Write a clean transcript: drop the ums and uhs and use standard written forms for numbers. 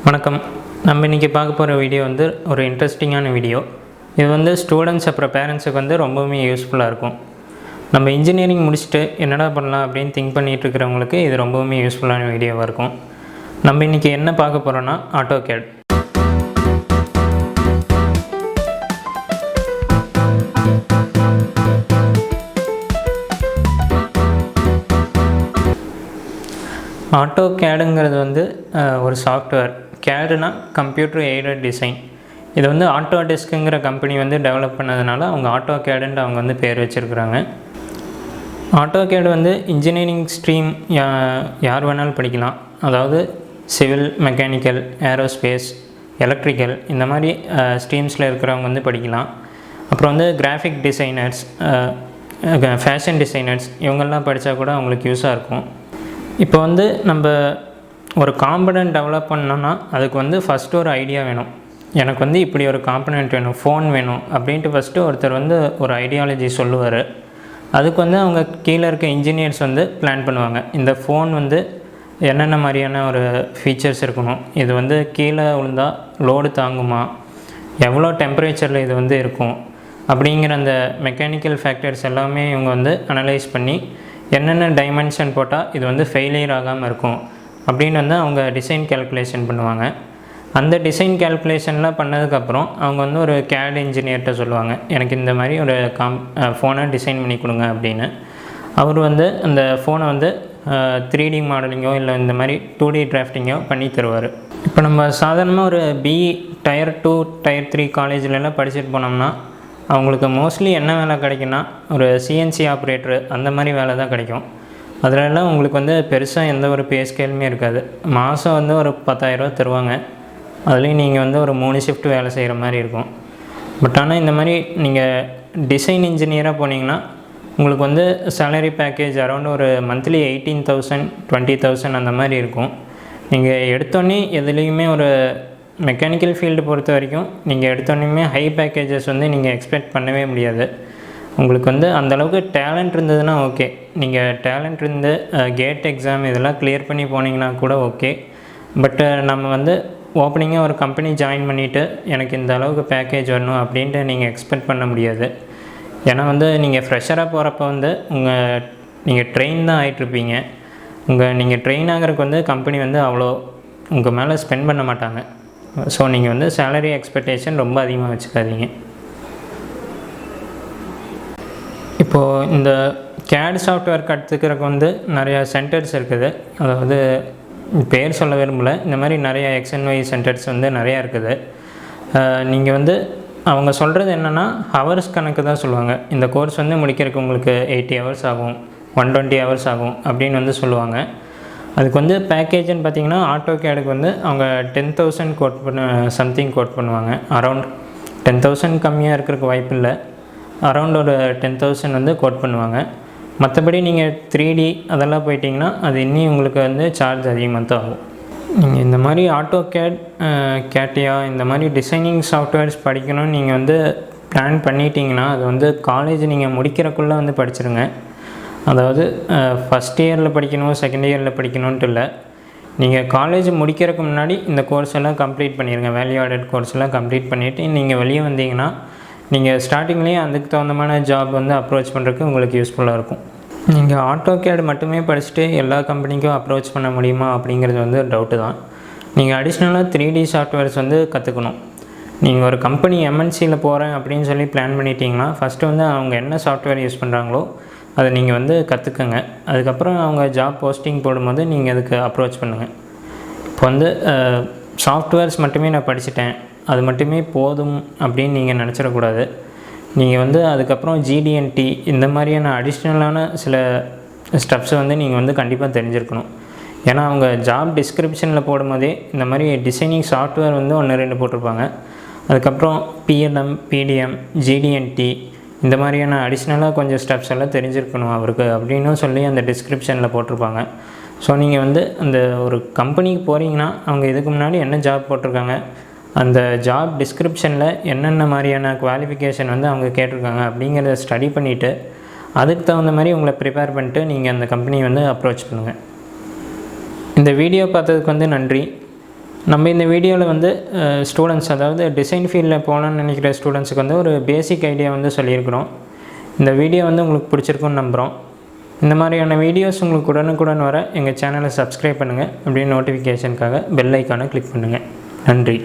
வணக்கம். நம்ம இன்றைக்கி பார்க்க போகிற வீடியோ வந்து ஒரு இன்ட்ரெஸ்டிங்கான வீடியோ. இது வந்து ஸ்டூடெண்ட்ஸ் அப்புறம் பேரண்ட்ஸுக்கு வந்து ரொம்பவுமே யூஸ்ஃபுல்லாக இருக்கும். நம்ம இன்ஜினியரிங் முடிச்சுட்டு என்னடா பண்ணலாம் அப்படின்னு திங்க் பண்ணிகிட்டு இருக்கிறவங்களுக்கு இது ரொம்பவுமே யூஸ்ஃபுல்லான வீடியோவாக இருக்கும். நம்ம இன்றைக்கி என்ன பார்க்க போகிறோன்னா AutoCAD. AutoCADங்கிறது வந்து ஒரு சாஃப்ட்வேர். CADனா கம்ப்யூட்டர் எய்டட் டிசைன். இது வந்து ஆட்டோடெஸ்க்குங்கிற கம்பெனி வந்து டெவலப் பண்ணதுனால அவங்க AutoCADன்ட்டு அவங்க வந்து பேர் வச்சுருக்குறாங்க. AutoCAD வந்து இன்ஜினியரிங் ஸ்ட்ரீம் யார் வேணாலும் படிக்கலாம். அதாவது சிவில், மெக்கானிக்கல், ஏரோஸ்பேஸ், எலக்ட்ரிக்கல் இந்த மாதிரி ஸ்ட்ரீம்ஸில் இருக்கிறவங்க வந்து படிக்கலாம். அப்புறம் வந்து கிராஃபிக் டிசைனர்ஸ், ஃபேஷன் டிசைனர்ஸ் இவங்கெல்லாம் படித்தா கூட அவங்களுக்கு யூஸாக இருக்கும். இப்போ வந்து நம்ம ஒரு காம்பனண்ட் டெவலப் பண்ணோன்னா அதுக்கு வந்து ஃபஸ்ட்டு ஒரு ஐடியா வேணும். எனக்கு வந்து இப்படி ஒரு காம்பனண்ட் வேணும், ஃபோன் வேணும் அப்படின்ட்டு ஃபஸ்ட்டு ஒருத்தர் வந்து ஒரு ஐடியாலஜி சொல்லுவார். அதுக்கு வந்து அவங்க கீழே இருக்க இன்ஜினியர்ஸ் வந்து பிளான் பண்ணுவாங்க. இந்த ஃபோன் வந்து என்னென்ன மாதிரியான ஒரு ஃபீச்சர்ஸ் இருக்கணும், இது வந்து கீழே விழுந்தால் லோடு தாங்குமா, எவ்வளோ டெம்பரேச்சரில் இது வந்து இருக்கும் அப்படிங்கிற அந்த மெக்கானிக்கல் ஃபேக்டர்ஸ் எல்லாமே இவங்க வந்து அனலைஸ் பண்ணி என்னென்ன டைமென்ஷன் போட்டால் இது வந்து ஃபெயிலியர் ஆகாமல் இருக்கும் அப்படின்னு வந்து அவங்க டிசைன் கேல்குலேஷன் பண்ணுவாங்க. அந்த டிசைன் கேல்குலேஷன்லாம் பண்ணதுக்கப்புறம் அவங்க வந்து ஒரு CAD இன்ஜினியர்கிட்ட சொல்லுவாங்க, எனக்கு இந்த மாதிரி ஒரு ஃபோனை டிசைன் பண்ணி கொடுங்க அப்படின்னு. அவர் வந்து அந்த ஃபோனை வந்து 3D மாடலிங்கோ இல்லை இந்த மாதிரி 2D டிராஃப்டிங்கோ பண்ணி தருவார். இப்போ நம்ம சாதாரணமாக ஒரு BE Tier 2 Tier 3 காலேஜ்லலாம் படிச்சுட்டு போனோம்னா அவங்களுக்கு மோஸ்ட்லி என்ன வேலை கிடைக்குன்னா ஒரு CNC ஆப்ரேட்டரு அந்த மாதிரி வேலை தான் கிடைக்கும். அதிலெல்லாம் உங்களுக்கு வந்து பெருசாக எந்த ஒரு பே ஸ்கேலுமே இருக்காது. மாதம் வந்து ஒரு 10,000 தருவாங்க. அதுலேயும் நீங்கள் வந்து ஒரு 3 ஷிஃப்ட் வேலை செய்கிற மாதிரி இருக்கும். பட் ஆனால் இந்த மாதிரி நீங்கள் டிசைன் இன்ஜினியராக போனீங்கன்னா உங்களுக்கு வந்து சேலரி பேக்கேஜ் அரௌண்ட் ஒரு மந்த்லி 18,000 20,000 அந்த மாதிரி இருக்கும். நீங்கள் எடுத்தோன்னே எதுலேயுமே ஒரு மெக்கானிக்கல் ஃபீல்டு பொறுத்த வரைக்கும் நீங்கள் எடுத்தோன்னே ஹை பேக்கேஜஸ் வந்து நீங்கள் எக்ஸ்பெக்ட் பண்ணவே முடியாது. உங்களுக்கு வந்து அந்தளவுக்கு டேலண்ட் இருந்ததுன்னா ஓகே. நீங்கள் டேலண்ட் இருந்து கேட் எக்ஸாம் இதெல்லாம் கிளியர் பண்ணி போனீங்கன்னா கூட ஓகே. பட்டு நம்ம வந்து ஓப்பனிங்காக ஒரு கம்பெனி ஜாயின் பண்ணிவிட்டு எனக்கு இந்த அளவுக்கு பேக்கேஜ் வரணும் அப்படின்ட்டு நீங்கள் எக்ஸ்பெக்ட் பண்ண முடியாது. ஏன்னா வந்து நீங்கள் ஃப்ரெஷராக போகிறப்ப வந்து நீங்கள் ட்ரெயின் தான் ஆகிட்ருப்பீங்க. நீங்கள் ட்ரெயின் ஆகிறதுக்கு வந்து கம்பெனி வந்து அவ்வளோ உங்கள் மேலே ஸ்பெண்ட் பண்ண மாட்டாங்க. ஸோ நீங்கள் வந்து சேலரி எக்ஸ்பெக்டேஷன் ரொம்ப அதிகமாக வச்சுக்காதீங்க. இப்போது இந்த CAD சாஃப்ட்வேர் கற்றுக்கிறதுக்கு வந்து நிறையா சென்டர்ஸ் இருக்குது. அதாவது பேர் சொல்ல விரும்பலை, இந்த மாதிரி நிறையா XNY சென்டர்ஸ் வந்து நிறையா இருக்குது. நீங்கள் வந்து அவங்க சொல்கிறது என்னென்னா ஹவர்ஸ் கணக்கு தான் சொல்லுவாங்க. இந்த கோர்ஸ் வந்து முடிக்கிறதுக்கு உங்களுக்கு 80 hours ஆகும், 120 hours ஆகும் அப்படின்னு வந்து சொல்லுவாங்க. அதுக்கு வந்து பேக்கேஜ்னு பார்த்திங்கன்னா AutoCADக்கு வந்து அவங்க 10,000 சம்திங் கோட் பண்ணுவாங்க. அரௌண்ட் 10,000 கம்மியாக இருக்கிறதுக்கு வாய்ப்பு இல்லை. அரௌண்ட் ஒரு 10,000 வந்து கோட் பண்ணுவாங்க. மற்றபடி நீங்கள் 3D அதெல்லாம் போயிட்டிங்கன்னா அது இன்னும் உங்களுக்கு வந்து சார்ஜ் அதிகமாக தான் ஆகும். நீங்கள் இந்த மாதிரி AutoCAD, CATIA இந்த மாதிரி டிசைனிங் சாஃப்ட்வேர்ஸ் படிக்கணும்னு நீங்கள் வந்து பிளான் பண்ணிட்டீங்கன்னா அது வந்து காலேஜ் நீங்கள் முடிக்கிறக்குள்ளே வந்து படிச்சிருங்க. அதாவது ஃபஸ்ட் இயரில் படிக்கணும், செகண்ட் இயரில் படிக்கணுன்ட்டு இல்லை. நீங்கள் காலேஜ் முடிக்கிறதுக்கு முன்னாடி இந்த கோர்ஸ் எல்லாம் கம்ப்ளீட் பண்ணிடுங்க. வேல்யூ ஆடட் கோர்ஸ் எல்லாம் கம்ப்ளீட் பண்ணிவிட்டு நீங்கள் வெளியே வந்தீங்கன்னா நீங்கள் ஸ்டார்டிங்லேயே அதுக்கு தகுந்தமான ஜாப் வந்து அப்ரோச் பண்ணுறதுக்கு உங்களுக்கு யூஸ்ஃபுல்லாக இருக்கும். நீங்கள் AutoCAD மட்டுமே படிச்சுட்டு எல்லா கம்பெனிக்கும் அப்ரோச் பண்ண முடியுமா அப்படிங்கிறது வந்து டவுட்டு தான். நீங்கள் அடிஷ்னலாக 3D சாஃப்ட்வேர்ஸ் வந்து கற்றுக்கணும். நீங்கள் ஒரு கம்பெனி MNCயில் போகிறேன் அப்படின்னு சொல்லி பிளான் பண்ணிட்டீங்கன்னா ஃபஸ்ட்டு வந்து அவங்க என்ன சாஃப்ட்வேர் யூஸ் பண்ணுறாங்களோ அதை நீங்கள் வந்து கற்றுக்கங்க. அதுக்கப்புறம் அவங்க ஜாப் போஸ்டிங் போடும்போது நீங்கள் அதுக்கு அப்ரோச் பண்ணுங்கள். இப்போ வந்து சாஃப்ட்வேர்ஸ் மட்டுமே நான் படிச்சுட்டேன், அது மட்டுமே போதும் அப்படின்னு நீங்கள் நினச்சிடக்கூடாது. நீங்கள் வந்து அதுக்கப்புறம் GD&T இந்த மாதிரியான அடிஷ்னலான சில ஸ்டெப்ஸை வந்து நீங்கள் வந்து கண்டிப்பாக தெரிஞ்சிருக்கணும். ஏன்னா அவங்க ஜாப் டிஸ்கிரிப்ஷனில் போடும்போதே இந்த மாதிரி டிசைனிங் சாஃப்ட்வேர் வந்து 1-2 போட்டிருப்பாங்க. அதுக்கப்புறம் PLM, PDM, GD&T இந்த மாதிரியான அடிஷ்னலாக கொஞ்சம் ஸ்டெப்ஸ் எல்லாம் தெரிஞ்சிருக்கணும் அவருக்கு அப்படின்னு சொல்லி அந்த டிஸ்கிரிப்ஷனில் போட்டிருப்பாங்க. ஸோ நீங்கள் வந்து அந்த ஒரு கம்பெனிக்கு போகிறீங்கன்னா அவங்க இதுக்கு முன்னாடி என்ன ஜாப் போட்டிருக்காங்க, அந்த ஜாப் டிஸ்கிரிப்ஷனில் என்னென்ன மாதிரியான குவாலிஃபிகேஷன் வந்து அவங்க கேட்டிருக்காங்க அப்படிங்கிறத ஸ்டடி பண்ணிவிட்டு அதுக்கு தகுந்த மாதிரி உங்களை ப்ரிப்பேர் பண்ணிட்டு நீங்கள் அந்த கம்பெனியை வந்து அப்ரோச் பண்ணுங்கள். இந்த வீடியோ பார்த்ததுக்கு வந்து நன்றி. நம்ம இந்த வீடியோவில் வந்து ஸ்டூடெண்ட்ஸ், அதாவது டிசைன் ஃபீல்டில் போகலான்னு நினைக்கிற ஸ்டூடெண்ட்ஸுக்கு வந்து ஒரு பேசிக் ஐடியா வந்து சொல்லியிருக்கிறோம். இந்த வீடியோ வந்து உங்களுக்கு பிடிச்சிருக்குன்னு நம்புகிறோம். இந்த மாதிரியான வீடியோஸ் உங்களுக்கு உடனுக்குடன் வர எங்கள் சேனலை சப்ஸ்கிரைப் பண்ணுங்கள். அப்படியே நோட்டிஃபிகேஷனுக்காக பெல் ஐக்கானை கிளிக் பண்ணுங்கள். நன்றி.